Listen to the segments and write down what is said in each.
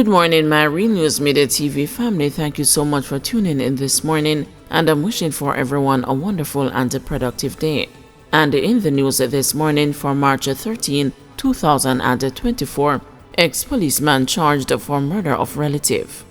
Good morning, my Real News Midday TV family. Thank you so much for tuning in this morning, and I'm wishing for everyone a wonderful and a productive day. And in the news this morning for March 13, 2024, ex-policeman charged for murder of relative.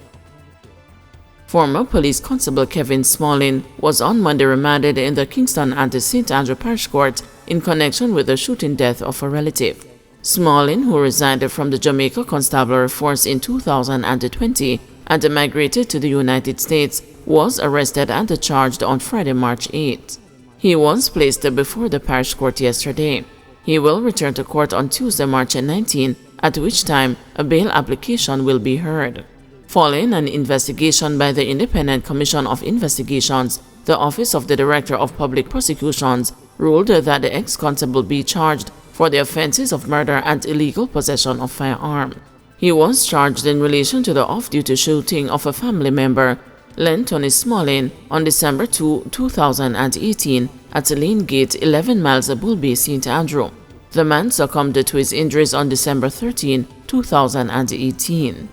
Former police constable Kevin Smalling was on Monday remanded in the Kingston and St. Andrew Parish Court in connection with the shooting death of a relative. Smalling, who resigned from the Jamaica Constabulary Force in 2020 and migrated to the United States, was arrested and charged on Friday, March 8. He was placed before the parish court yesterday. He will return to court on Tuesday, March 19, at which time a bail application will be heard. Following an investigation by the Independent Commission of Investigations, the Office of the Director of Public Prosecutions ruled that the ex-constable be charged for the offenses of murder and illegal possession of firearm. He was charged in relation to the off-duty shooting of a family member, Len Tony Smalling, on December 2, 2018 at Lane Gate, 11 miles Bull Bay, St. Andrew. The man succumbed to his injuries on December 13, 2018.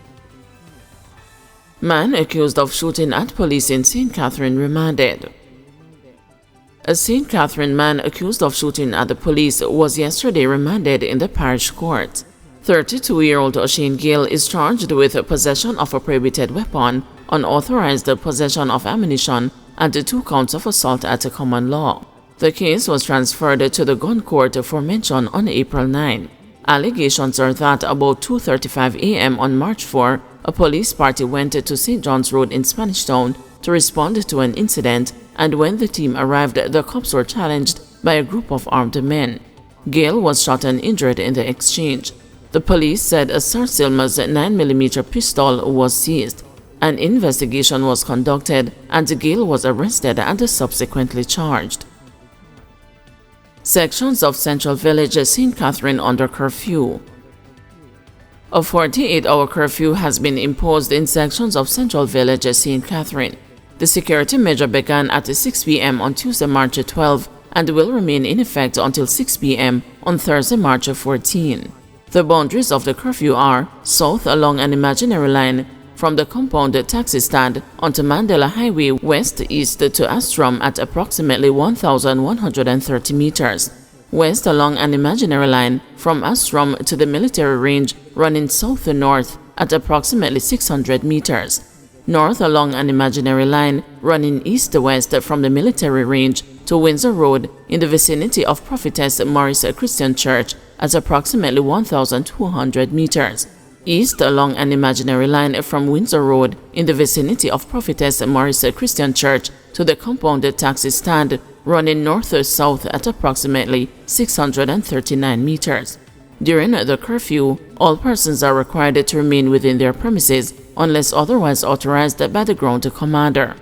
Man accused of shooting at police in St. Catherine remanded. A St. Catherine man accused of shooting at the police was yesterday remanded in the parish court. 32-year-old O'Shane Gale is charged with possession of a prohibited weapon, unauthorized possession of ammunition, and 2 counts of assault at a common law. The case was transferred to the gun court for mention on April 9. Allegations are that about 2:35 a.m. on March 4, a police party went to St. John's Road in Spanish Town to respond to an incident, and when the team arrived, the cops were challenged by a group of armed men. Gale was shot and injured in the exchange. The police said a Sir Silma's 9mm pistol was seized. An investigation was conducted, and Gale was arrested and subsequently charged. Sections of Central Village, St. Catherine under curfew. A 48-hour curfew has been imposed in sections of Central Village, St. Catherine. The security measure began at 6 p.m. on Tuesday, March 12, and will remain in effect until 6 p.m. on Thursday, March 14. The boundaries of the curfew are south along an imaginary line from the compound taxi stand onto Mandela Highway west-east to Astrom at approximately 1,130 meters, west along an imaginary line from Astrom to the military range running south-north at approximately 600 meters, north along an imaginary line running east-west from the military range to Windsor Road in the vicinity of Prophetess Mary's Christian Church at approximately 1,200 meters, east along an imaginary line from Windsor Road in the vicinity of Prophetess Mary's Christian Church to the compound taxi stand running north-south at approximately 639 meters. During the curfew, all persons are required to remain within their premises unless otherwise authorized by the ground commander.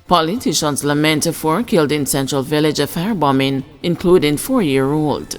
Politicians lament 4 killed in Central Village firebombing, including 4-year-old.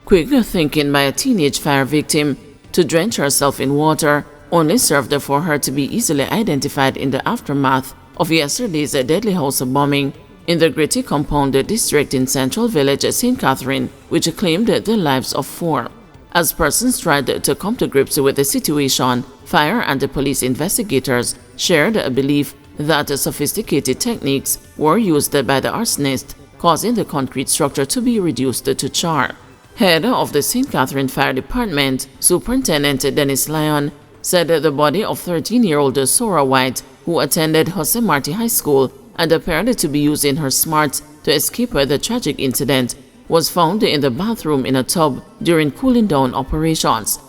Quick thinking by a teenage fire victim to drench herself in water only served for her to be easily identified in the aftermath of yesterday's deadly house bombing in the Gritty Compound district in Central Village, St. Catherine, which claimed the lives of 4. As persons tried to come to grips with the situation, fire and the police investigators shared a belief that sophisticated techniques were used by the arsonist, causing the concrete structure to be reduced to char. Head of the St. Catherine Fire Department, Superintendent Dennis Lyon, said the body of 13-year-old Sora White, who attended Jose Marti High School and appeared to be using her smarts to escape the tragic incident, was found in the bathroom in a tub during cooling down operations.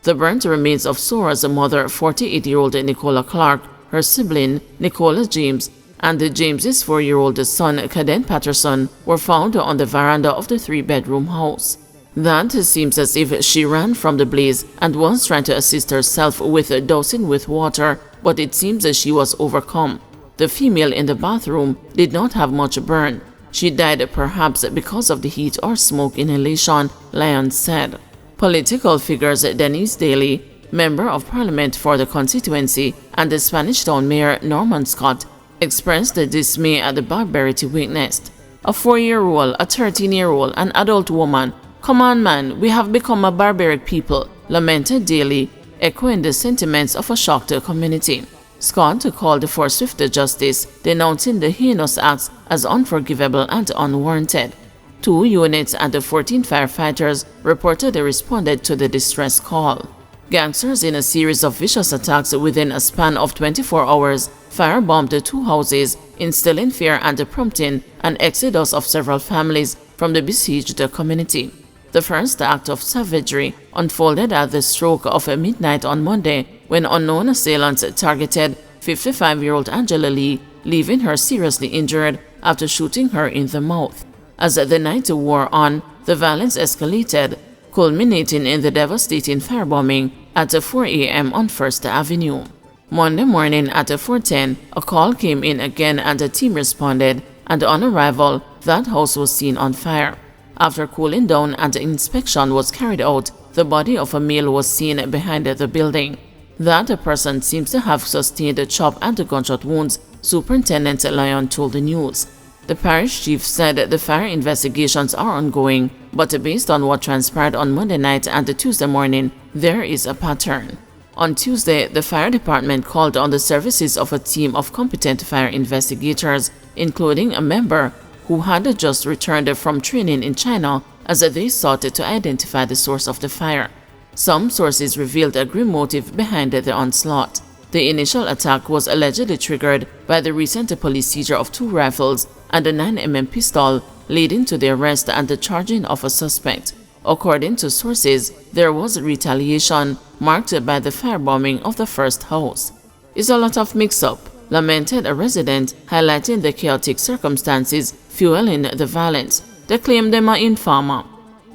The burnt remains of Sora's mother, 48-year-old Nicola Clark, her sibling, Nicola James, and James's 4-year-old son, Caden Patterson, were found on the veranda of the 3-bedroom house. That seems as if she ran from the blaze and was trying to assist herself with dousing with water, but it seems that she was overcome. The female in the bathroom did not have much burn. She died perhaps because of the heat or smoke inhalation, Lyon said. Political figures Denise Daly, Member of Parliament for the constituency, and the Spanish Town Mayor Norman Scott expressed dismay at the barbarity witnessed. A 4-year-old, a 13-year-old, an adult woman. Come on, man, we have become a barbaric people. lamented daily, echoing the sentiments of a shocked community. Scott called for swift justice, denouncing the heinous acts as unforgivable and unwarranted. 2 units and 14 firefighters reportedly responded to the distress call. Gangsters, in a series of vicious attacks within a span of 24 hours, firebombed 2 houses, instilling fear and prompting an exodus of several families from the besieged community. The first act of savagery unfolded at the stroke of midnight on Monday when unknown assailants targeted 55-year-old Angela Lee, leaving her seriously injured after shooting her in the mouth. As the night wore on, the violence escalated, culminating in the devastating firebombing at 4 a.m. on First Avenue. Monday morning at 4:10, a call came in again and a team responded, and on arrival, that house was seen on fire. After cooling down and inspection was carried out, the body of a male was seen behind the building. That person seems to have sustained chop and gunshot wounds, Superintendent Lyon told the news. The parish chief said the fire investigations are ongoing, but based on what transpired on Monday night and Tuesday morning, there is a pattern. On Tuesday, the fire department called on the services of a team of competent fire investigators, including a member who had just returned from training in China, as they sought to identify the source of the fire. Some sources revealed a grim motive behind the onslaught. The initial attack was allegedly triggered by the recent police seizure of 2 rifles and a 9mm pistol, leading to the arrest and the charging of a suspect. According to sources, there was retaliation marked by the firebombing of the first house. "It's a lot of mix-up," lamented a resident, highlighting the chaotic circumstances fueling the violence. They claim them are informer.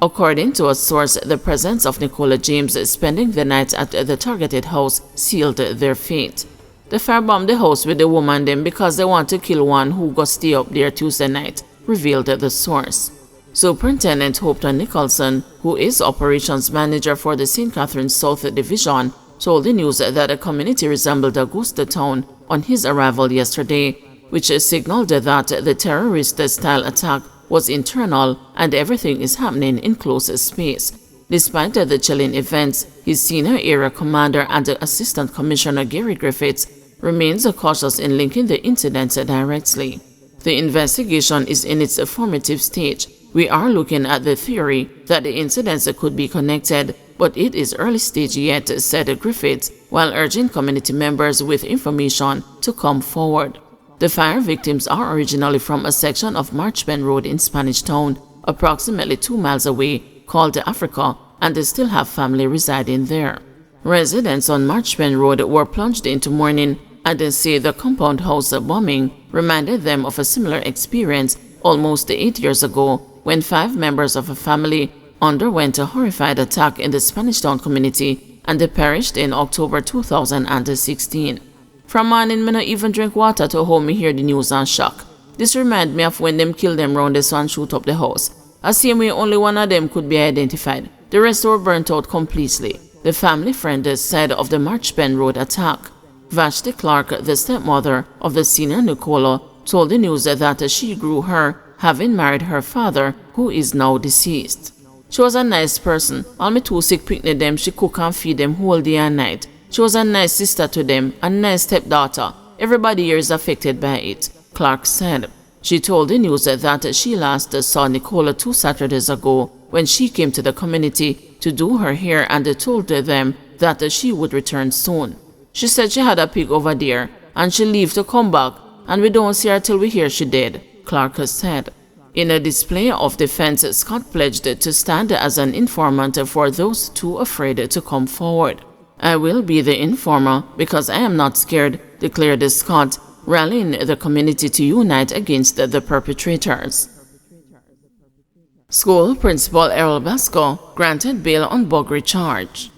According to a source, the presence of Nicola James spending the night at the targeted house sealed their fate. They firebombed the house with the woman them because they want to kill one who got stay up there Tuesday night, revealed the source. Superintendent Hopeton Nicholson, who is operations manager for the St. Catharines South Division, told the news that the community resembled a ghost town on his arrival yesterday, which signaled that the terrorist-style attack was internal and everything is happening in close space. Despite the chilling events, his senior area commander and assistant commissioner Gary Griffiths remains cautious in linking the incident directly. "The investigation is in its formative stage. We are looking at the theory that the incidents could be connected, but it is early stage yet," said Griffiths, while urging community members with information to come forward. The fire victims are originally from a section of Marchpen Road in Spanish Town, approximately 2 miles away, called Africa, and they still have family residing there. Residents on Marchpen Road were plunged into mourning, and they say the compound house bombing reminded them of a similar experience almost 8 years ago, when 5 members of a family underwent a horrified attack in the Spanish Town community and they perished in October 2016. From morning, me no even drink water to hold me hear the news and shock. This remind me of when them kill them round this one shoot up the house. I same way only one of them could be identified. The rest were burnt out completely, the family friend said of the Marchpen Road attack. Vashti Clark, the stepmother of the senior Nicola, told the news that she grew her, having married her father, who is now deceased. "She was a nice person. All me 2 sick picnic them, she cook and feed them whole day and night. She was a nice sister to them, a nice stepdaughter. Everybody here is affected by it," Clark said. She told the news that she last saw Nicola 2 Saturdays ago when she came to the community to do her hair and told them that she would return soon. She said she had a pig over there and she leave to come back, and we don't see her till we hear she dead, Clark said. In a display of defense, Scott pledged to stand as an informant for those too afraid to come forward. "I will be the informer because I am not scared," declared Scott, rallying the community to unite against the perpetrators. School Principal Errol Basco granted bail on buggery charge.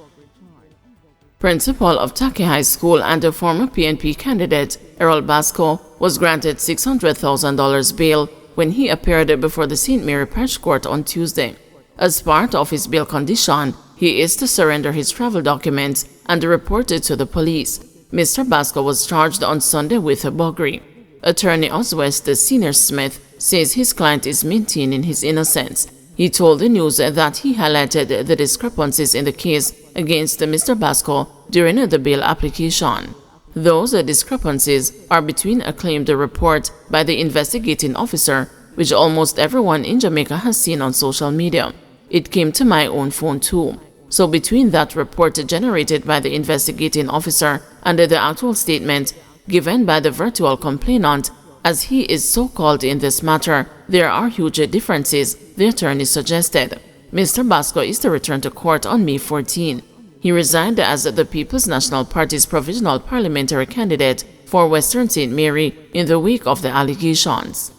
Principal of Taki High School and a former PNP candidate, Errol Basco, was granted $600,000 bail when he appeared before the St. Mary Parish Court on Tuesday. As part of his bail condition, he is to surrender his travel documents and report it to the police. Mr. Basco was charged on Sunday with buggery. Attorney Oswest Senior Smith says his client is maintaining his innocence. He told the news that he highlighted the discrepancies in the case against Mr. Basco during the bail application. Those discrepancies are between a claimed report by the investigating officer, which almost everyone in Jamaica has seen on social media. It came to my own phone too. So between that report generated by the investigating officer and the actual statement given by the virtual complainant, as he is so called in this matter, there are huge differences, the attorney suggested. Mr. Basco is to return to court on May 14. He resigned as the People's National Party's provisional parliamentary candidate for Western St. Mary in the wake of the allegations.